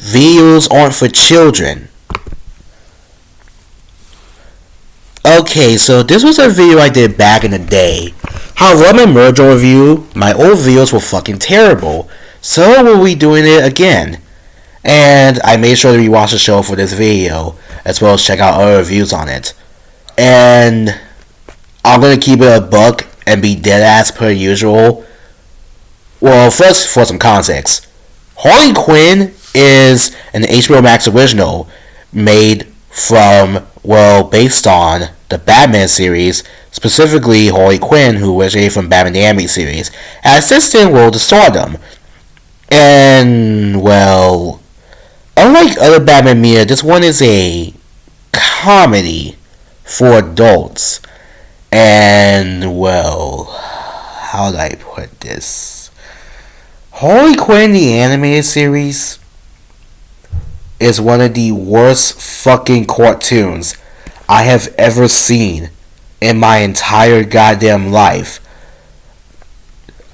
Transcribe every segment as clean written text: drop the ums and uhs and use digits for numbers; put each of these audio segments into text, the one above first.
videos aren't for children. Okay, so this was a video I did back in the day. However, on my merger review, my old videos were fucking terrible. So we'll be doing it again. And I made sure to rewatch the show for this video, as well as check out other reviews on it. And I'm gonna keep it a buck and be dead ass per usual. Well, first, for some context, Harley Quinn is an HBOMax original made from, well, based on the Batman series, specifically Harley Quinn, who originated from Batman the Animated Series, as assistant World of Stardom. And, well, unlike other Batman media, this one is a comedy for adults. And, well, how do I put this? Harley Quinn, the animated series, is one of the worst fucking cartoons I have ever seen in my entire goddamn life.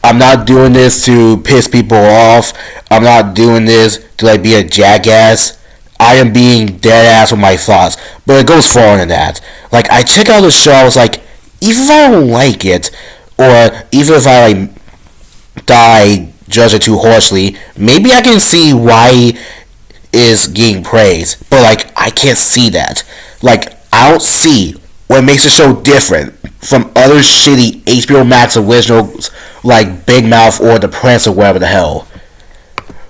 I'm not doing this to piss people off. I'm not doing this to like be a jackass. I am being dead ass with my thoughts. But it goes farther than that. Like, I check out the show, I was like, even if I don't like it, or even if I like die judge it too harshly, maybe I can see why is getting praised. But like, I can't see that. Like, I don't see what makes the show different from other shitty HBO Max originals like Big Mouth or The Prince or whatever the hell.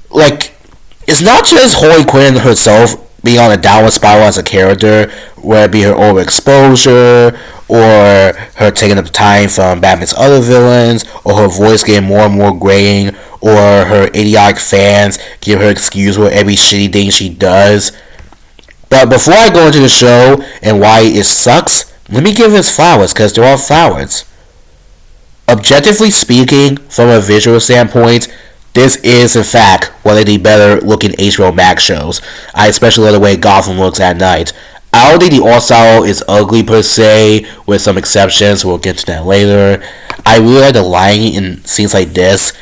Like, it's not just Harley Quinn herself being on a downward spiral as a character, whether it be her overexposure, or her taking up time from Batman's other villains, or her voice getting more and more grating, or her idiotic fans give her excuse for every shitty thing she does. But before I go into the show and why it sucks, let me give its flowers, because they're all flowers. Objectively speaking, from a visual standpoint, this is, in fact, one of the better looking HBO Max shows. I especially love the way Gotham looks at night. I don't think the art style is ugly per se, with some exceptions. We'll get to that later. I really like the lighting in scenes like this.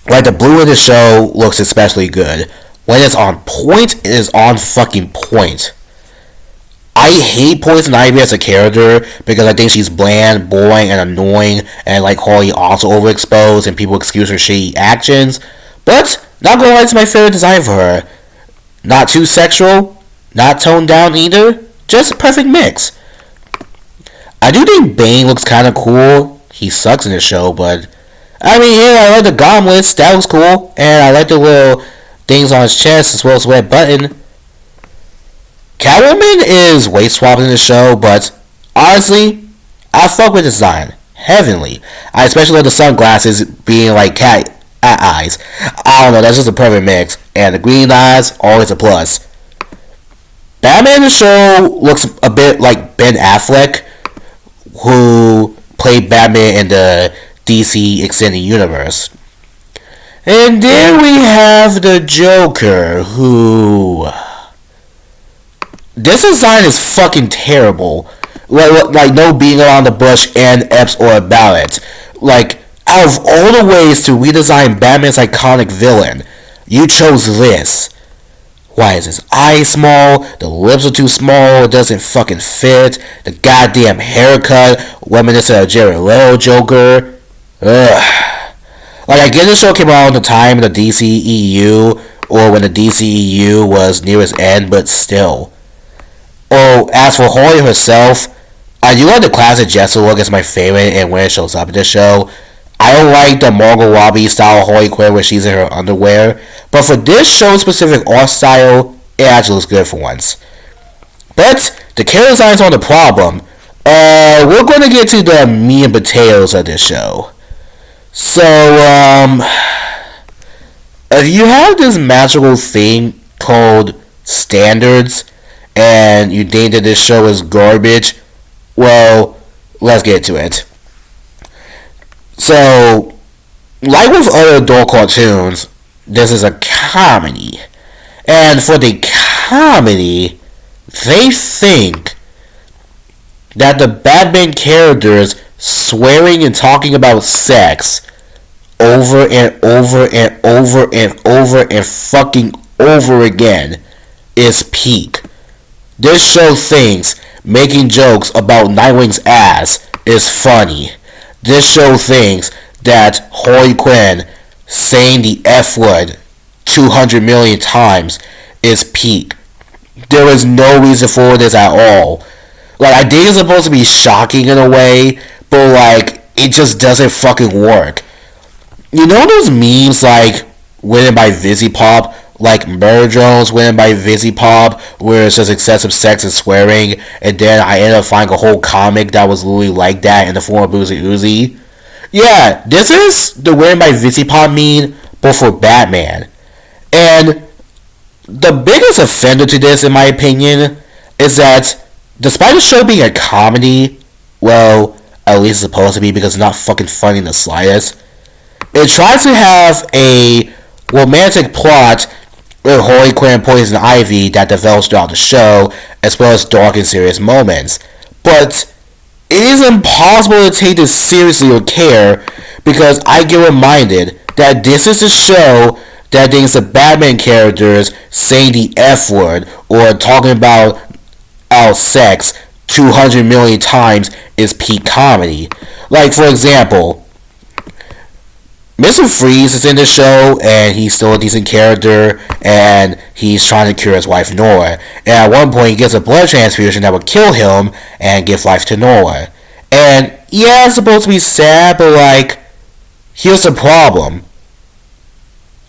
Like, the blue in the show looks especially good. When it's on point, it is on fucking point. I hate Poison Ivy as a character because I think she's bland, boring, and annoying, and like Harley also overexposed and people excuse her shitty actions. But, not gonna lie, it's my favorite design for her. Not too sexual, not toned down either, just a perfect mix. I do think Bane looks kinda cool. He sucks in the show, but I mean, yeah, I like the gauntlets, that looks cool, and I like the little things on his chest as well as the red button. Catwoman is weight swapping in the show, but honestly, I fuck with the design. Heavenly. I especially love the sunglasses being like cat eyes. I don't know, that's just a perfect mix. And the green eyes, always a plus. Batman in the show looks a bit like Ben Affleck, who played Batman in the DC Extended Universe. And then we have the Joker, who... This design is fucking terrible. Like no beating around the bush and Epps or about it. Like, out of all the ways to redesign Batman's iconic villain, you chose this. Why is his eye small? The lips are too small. It doesn't fucking fit. The goddamn haircut, reminiscent of Jared Leto Joker. Ugh. Like, I get the show came out at the time of the DCEU, or when the DCEU was near its end, but still. Oh, as for Harley herself, I do like the classic Jester look as my favorite and when it shows up in the show. I don't like the Margot Robbie style Harley Quinn where she's in her underwear, but for this show specific art style, it actually looks good for once. But the character designs aren't the problem. We're going to get to the meat and potatoes of this show. So, if you have this magical thing called standards, and you think that this show is garbage, well, let's get to it. So, like with other adult cartoons, this is a comedy. And for the comedy, they think that the Batman characters swearing and talking about sex over and over and over and over and fucking over again is peak. This show thinks making jokes about Nightwing's ass is funny. This show thinks that Harley Quinn saying the F word 200 million times is peak. There is no reason for this at all. Like, I think it's supposed to be shocking in a way, but like, it just doesn't fucking work. You know those memes like winning by VisiPop, like Murder Drones winning by VisiPop, where it's just excessive sex and swearing, and then I ended up finding a whole comic that was literally like that in the form of Boozy Uzi? Yeah, this is the winning by VisiPop meme, but for Batman. And the biggest offender to this, in my opinion, is that despite the show being a comedy, well, at least it's supposed to be because it's not fucking funny in the slightest, it tries to have a romantic plot with Harley Quinn and Poison Ivy that develops throughout the show, as well as dark and serious moments. But it is impossible to take this seriously or care, because I get reminded that this is a show that thinks the Batman characters saying the F word or talking about sex 200 million times is peak comedy. Like, for example, Mr. Freeze is in the show, and he's still a decent character, and he's trying to cure his wife Nora. And at one point, he gets a blood transfusion that would kill him and give life to Nora. And yeah, it's supposed to be sad, but like, here's the problem.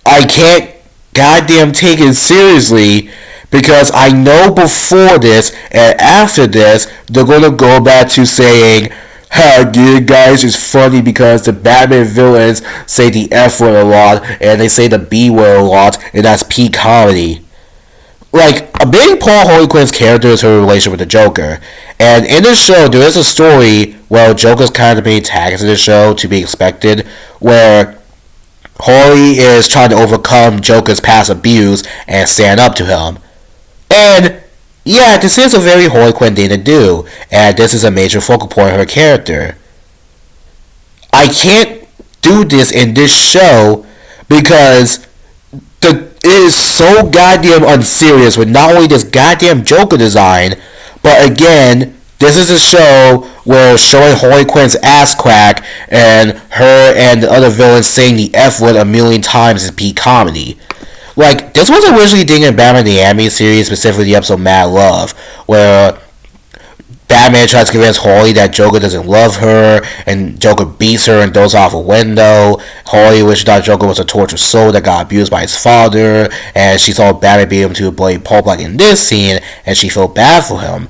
I can't goddamn take it seriously, because I know before this and after this, they're gonna go back to saying, "Ha, yeah, guys, it's funny because the Batman villains say the F word a lot, and they say the B word a lot, and that's peak comedy." Like, a big part of Harley Quinn's character is her relationship with the Joker. And in this show, there is a story where Joker's kind of the main antagonist in the show, to be expected, where Harley is trying to overcome Joker's past abuse and stand up to him. And yeah, this is a very Harley Quinn thing to do, and this is a major focal point of her character. I can't do this in this show because it is so goddamn unserious with not only this goddamn Joker design, but again, this is a show where showing Harley Quinn's ass crack and her and the other villains saying the F word a million times is peak comedy. Like, this was originally a thing in Batman the Animated Series, specifically the episode Mad Love, where Batman tries to convince Harley that Joker doesn't love her, and Joker beats her and throws her off a window. Harley wished that Joker was a tortured soul that got abused by his father, and she saw Batman beat him to a bloody pulp like in this scene, and she felt bad for him.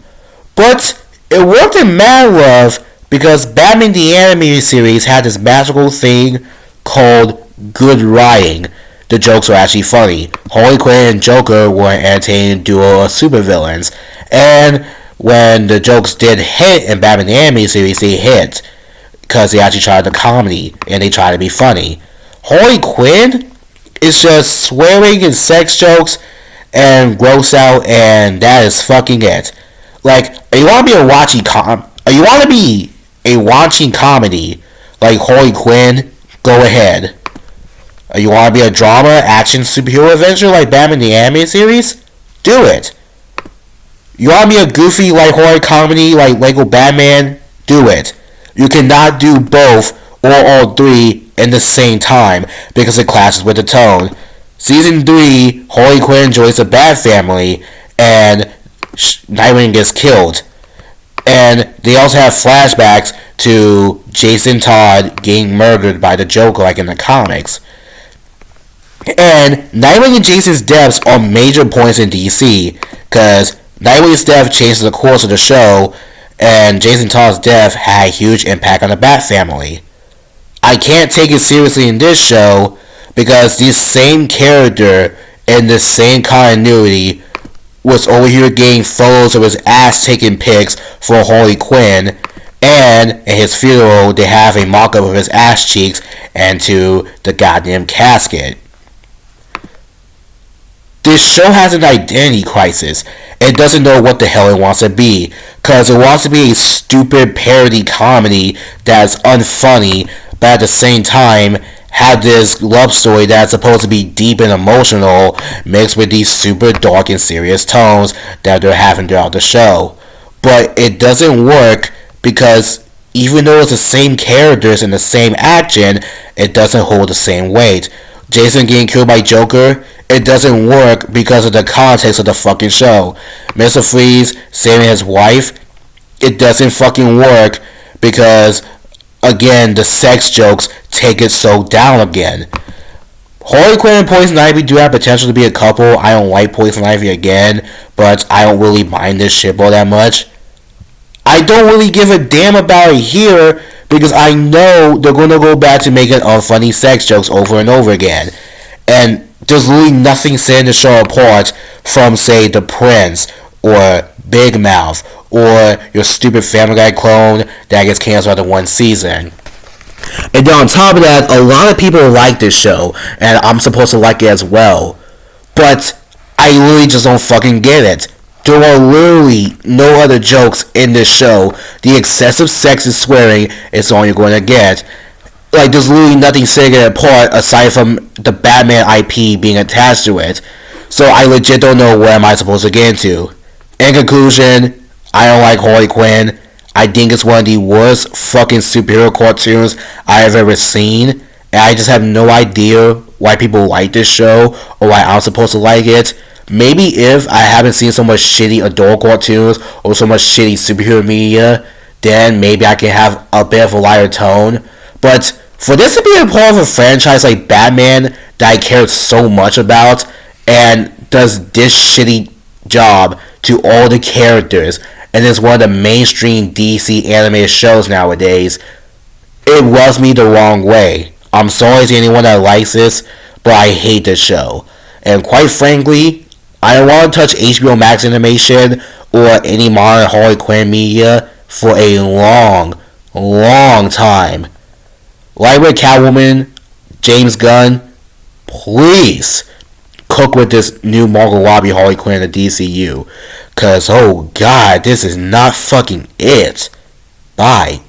But it worked in Mad Love because Batman the Animated Series had this magical thing called good writing. The jokes were actually funny. Harley Quinn and Joker were an entertaining duo of supervillains. And when the jokes did hit in Batman the Animated Series, they hit. Because they actually tried the comedy, and they tried to be funny. Harley Quinn is just swearing and sex jokes and gross out, and that is fucking it. Like, you want to be a watching comedy like Harley Quinn, go ahead. You want to be a drama, action, superhero adventure like Batman the Animated Series? Do it. You want to be a goofy, lighthearted comedy like Lego Batman? Do it. You cannot do both or all three in the same time because it clashes with the tone. Season 3, Harley Quinn joins the Bat family and Nightwing gets killed. And they also have flashbacks to Jason Todd getting murdered by the Joker like in the comics. And Nightwing and Jason's deaths are major points in DC, because Nightwing's death changes the course of the show, and Jason Todd's death had a huge impact on the Bat family. I can't take it seriously in this show, because this same character in the same continuity was over here getting photos of his ass taking pics for Harley Quinn, and at his funeral they have a mock-up of his ass cheeks into the goddamn casket. This show has an identity crisis. It doesn't know what the hell it wants to be, because it wants to be a stupid parody comedy that's unfunny, but at the same time have this love story that's supposed to be deep and emotional mixed with these super dark and serious tones that they're having throughout the show. But it doesn't work because even though it's the same characters and the same action, it doesn't hold the same weight. Jason getting killed by Joker, it doesn't work because of the context of the fucking show. Mr. Freeze saving his wife, it doesn't fucking work because, again, the sex jokes take it so down again. Harley Quinn and Poison Ivy do have potential to be a couple. I don't like Poison Ivy again, but I don't really mind this ship all that much. I don't really give a damn about it here because I know they're going to go back to making unfunny sex jokes over and over again. And there's really nothing setting the show apart from, say, The Prince or Big Mouth or your stupid Family Guy clone that gets canceled after one season. And then on top of that, a lot of people like this show, and I'm supposed to like it as well. But I really just don't fucking get it. There are literally no other jokes in this show. The excessive sex and swearing is all you're going to get. Like, there's literally nothing setting it apart aside from the Batman IP being attached to it. So I legit don't know what am I supposed to get into. In conclusion, I don't like Harley Quinn. I think it's one of the worst fucking superhero cartoons I have ever seen. And I just have no idea why people like this show or why I'm supposed to like it. Maybe if I haven't seen so much shitty adult cartoons or so much shitty superhero media, then maybe I can have a bit of a lighter tone. But for this to be a part of a franchise like Batman that I cared so much about and does this shitty job to all the characters and is one of the mainstream DC animated shows nowadays, it rubs me the wrong way. I'm sorry to anyone that likes this, but I hate this show. And quite frankly, I don't want to touch HBOMax animation or any modern Harley Quinn media for a long, long time. Like with Catwoman, James Gunn, please cook with this new Margot Robbie Harley Quinn in the DCU. Cause, oh god, this is not fucking it. Bye.